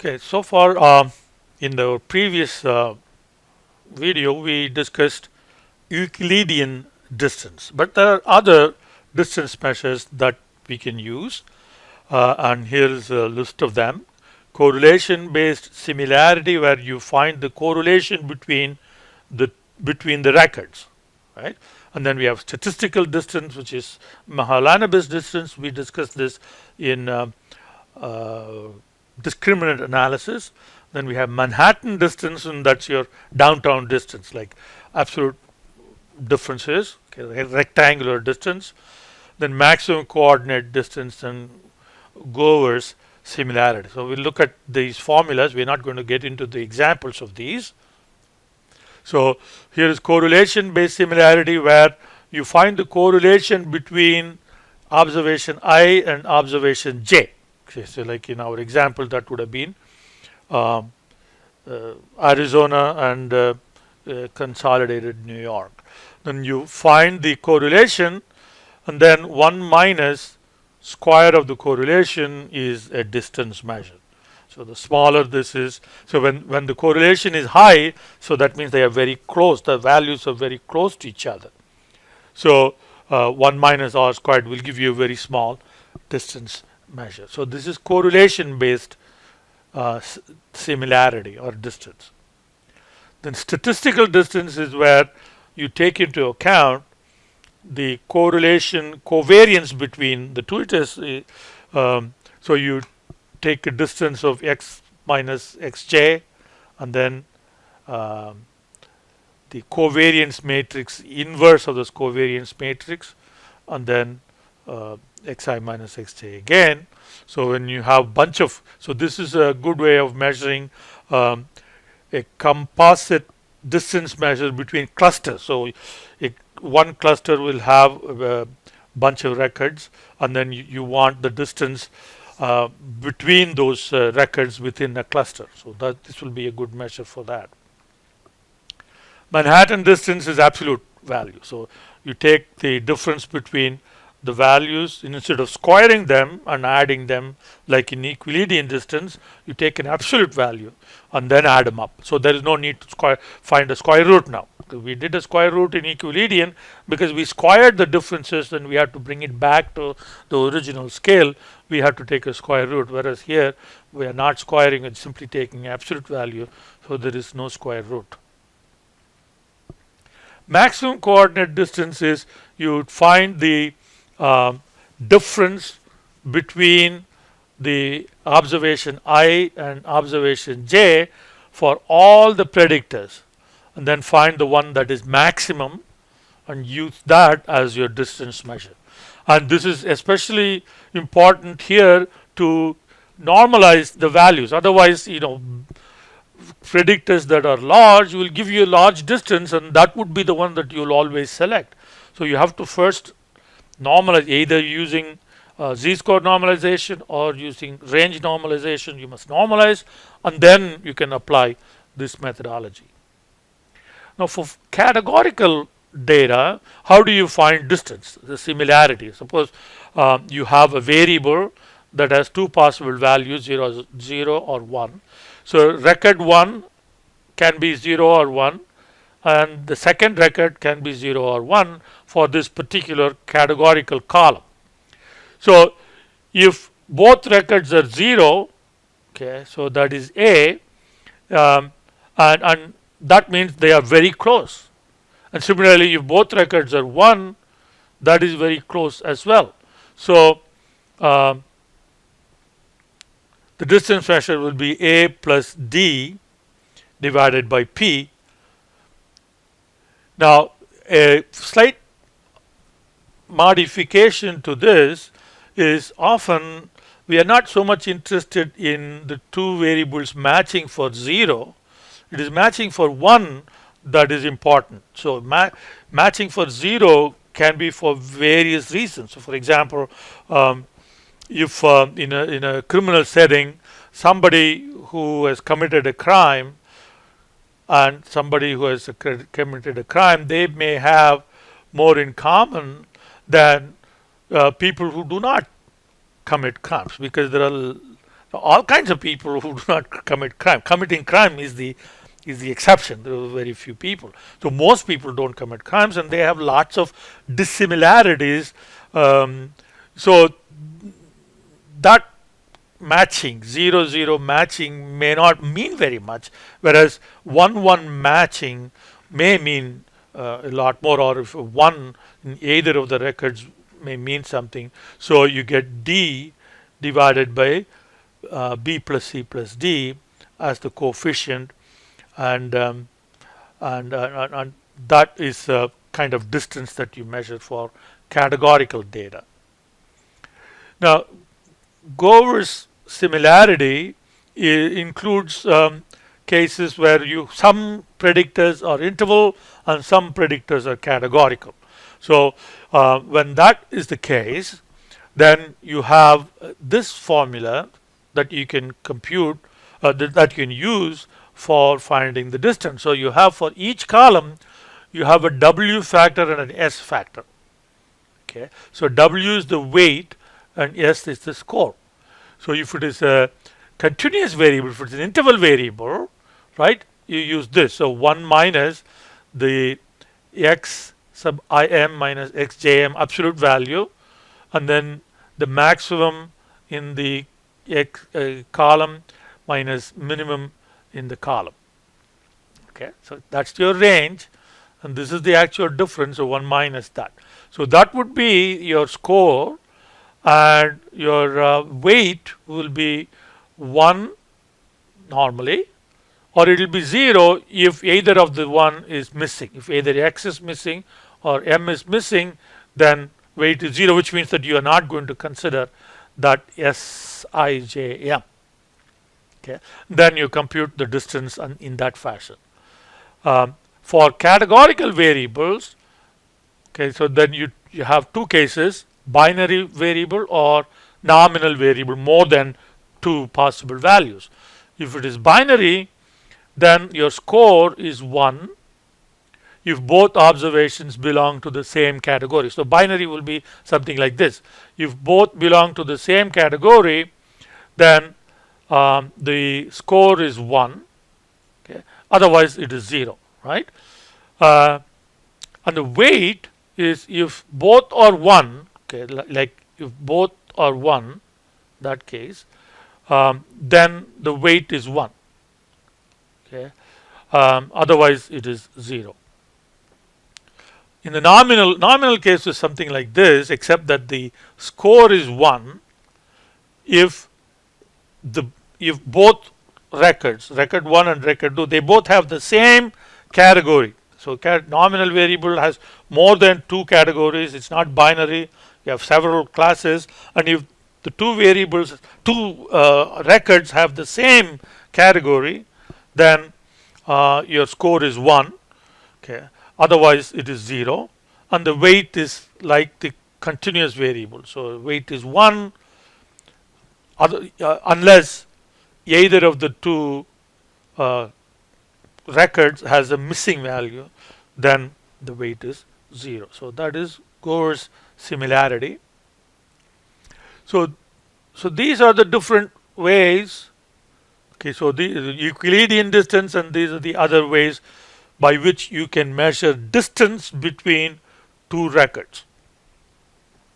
Okay, so far in the previous video we discussed Euclidean distance, but there are other distance measures that we can use, and here is a list of them. Correlation based similarity, where you find the correlation the between the records, right? And then we have statistical distance, which is Mahalanobis distance. We discussed this in discriminant analysis. Then we have Manhattan distance, and that's your downtown distance, like absolute differences, okay, rectangular distance. Then maximum coordinate distance and Gover's similarity. So we'll look at these formulas. We're not going to get into the examples of these. So here is correlation based similarity, where you find the correlation between observation I and observation J. Okay, so like in our example, that would have been Arizona and consolidated New York. Then you find the correlation, and then 1 minus square of the correlation is a distance measure. So the smaller this is, so when the correlation is high, so that means they are very close, the values are very close to each other. So 1 minus r squared will give you a very small distance measure. So this is correlation based similarity or distance. Then statistical distance is where you take into account the correlation covariance between the two. It is so you take a distance of x minus xj, and then the covariance matrix inverse of this covariance matrix, and then xi minus xj again. So when you have bunch of, so this is a good way of measuring a composite distance measure between clusters. So one cluster will have a bunch of records, and then you want the distance between those records within a cluster. So that this will be a good measure for that. Manhattan distance is absolute value. So you take the difference between the values, instead of squaring them and adding them like in Euclidean distance, you take an absolute value and then add them up. So there is no need to find a square root now. We did a square root in Euclidean because we squared the differences, then we had to bring it back to the original scale. We had to take a square root, whereas here we are not squaring, it's simply taking absolute value, so there is no square root. Maximum coordinate distance is you would find the difference between the observation I and observation J for all the predictors, and then find the one that is maximum and use that as your distance measure. And this is especially important here to normalize the values. Otherwise, predictors that are large will give you a large distance, and that would be the one that you'll always select. So you have to first normalize, either using z-score normalization or using range normalization. You must normalize, and then you can apply this methodology. Now for categorical data, how do you find distance, the similarity? Suppose you have a variable that has two possible values, 0 or 1. So record 1 can be 0 or 1, and the second record can be 0 or 1 for this particular categorical column. So if both records are 0, okay, so that is A, and that means they are very close. And similarly, if both records are 1, that is very close as well. So the distance measure will be A plus D divided by P. Now a slight modification to this is often we are not so much interested in the two variables matching for 0. It is matching for 1 that is important. So matching for 0 can be for various reasons. So for example, if in a criminal setting, somebody who has committed a crime and somebody who has committed a crime, they may have more in common than people who do not commit crimes, because there All kinds of people who do not commit crime. Committing crime is the exception. There are very few people. So most people don't commit crimes, and they have lots of dissimilarities. So that matching 0 0 matching may not mean very much, whereas 1 1 matching may mean a lot more, or if 1 in either of the records may mean something. So you get D divided by B plus C plus D as the coefficient, and and that is a kind of distance that you measure for categorical data. Now, Gover's similarity includes cases where some predictors are interval and some predictors are categorical. So when that is the case, then you have this formula that you can compute, that you can use for finding the distance. So you have, for each column, you have a W factor and an S factor. Okay, so W is the weight and S is the score. So if it is a continuous variable, if it's an interval variable, right, you use this. So 1 minus the x sub im minus xjm absolute value, and then the maximum in the x column minus minimum in the column. Okay, so that's your range, and this is the actual difference, so 1 minus that. So that would be your score, and your weight will be 1 normally, or it will be 0 if either of the one is missing. If either x is missing or m is missing, then weight is 0, which means that you are not going to consider that Sijm. Okay, then you compute the distance in that fashion. For categorical variables, okay, so then you have two cases: binary variable or nominal variable, more than 2 possible values. If it is binary, then your score is 1 if both observations belong to the same category. So binary will be something like this: if both belong to the same category, then the score is 1. Okay, otherwise it is 0, right? And the weight is if both are 1. Okay, like if both are 1, that case, then the weight is 1. Okay, otherwise it is 0. In the nominal case is something like this, except that the score is 1 if both records, record 1 and record 2, they both have the same category. So nominal variable has more than 2 categories. It's not binary. You have several classes, and if the two records have the same category, then your score is 1. Okay, otherwise it is 0, and the weight is like the continuous variable. So weight is 1, unless either of the two records has a missing value, then the weight is 0. So that is Gover's similarity. So these are the different ways. Okay, so the Euclidean distance, and these are the other ways by which you can measure distance between two records.